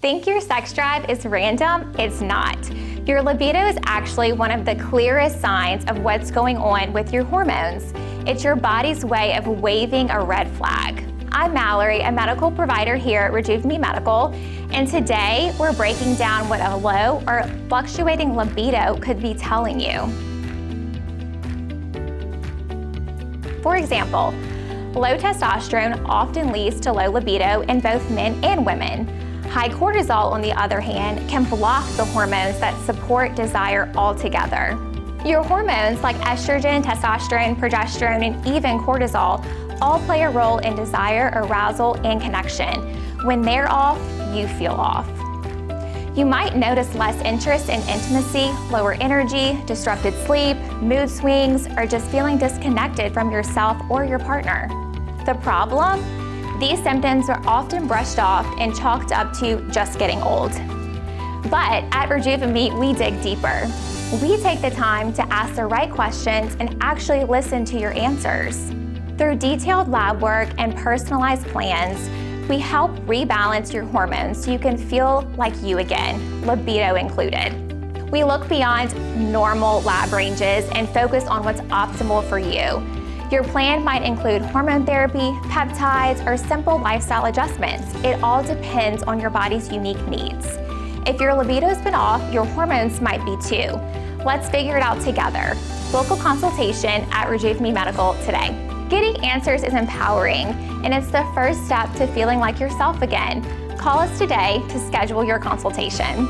Think your sex drive is random? It's not. Your libido is actually one of the clearest signs of what's going on with your hormones. It's your body's way of waving a red flag. I'm Mallorie, a medical provider here at Rejuvime Medical, and today we're breaking down what a low or fluctuating libido could be telling you. For example, low testosterone often leads to low libido in both men and women. High cortisol, on the other hand, can block the hormones that support desire altogether. Your hormones like estrogen, testosterone, progesterone, and even cortisol all play a role in desire, arousal, and connection. When they're off, you feel off. You might notice less interest in intimacy, lower energy, disrupted sleep, mood swings, or just feeling disconnected from yourself or your partner. The problem? These symptoms are often brushed off and chalked up to just getting old. But at Rejuvime, we dig deeper. We take the time to ask the right questions and actually listen to your answers. Through detailed lab work and personalized plans, we help rebalance your hormones so you can feel like you again, libido included. We look beyond normal lab ranges and focus on what's optimal for you. Your plan might include hormone therapy, peptides, or simple lifestyle adjustments. It all depends on your body's unique needs. If your libido's been off, your hormones might be too. Let's figure it out together. Book a consultation at Rejuvime Medical today. Getting answers is empowering, and it's the first step to feeling like yourself again. Call us today to schedule your consultation.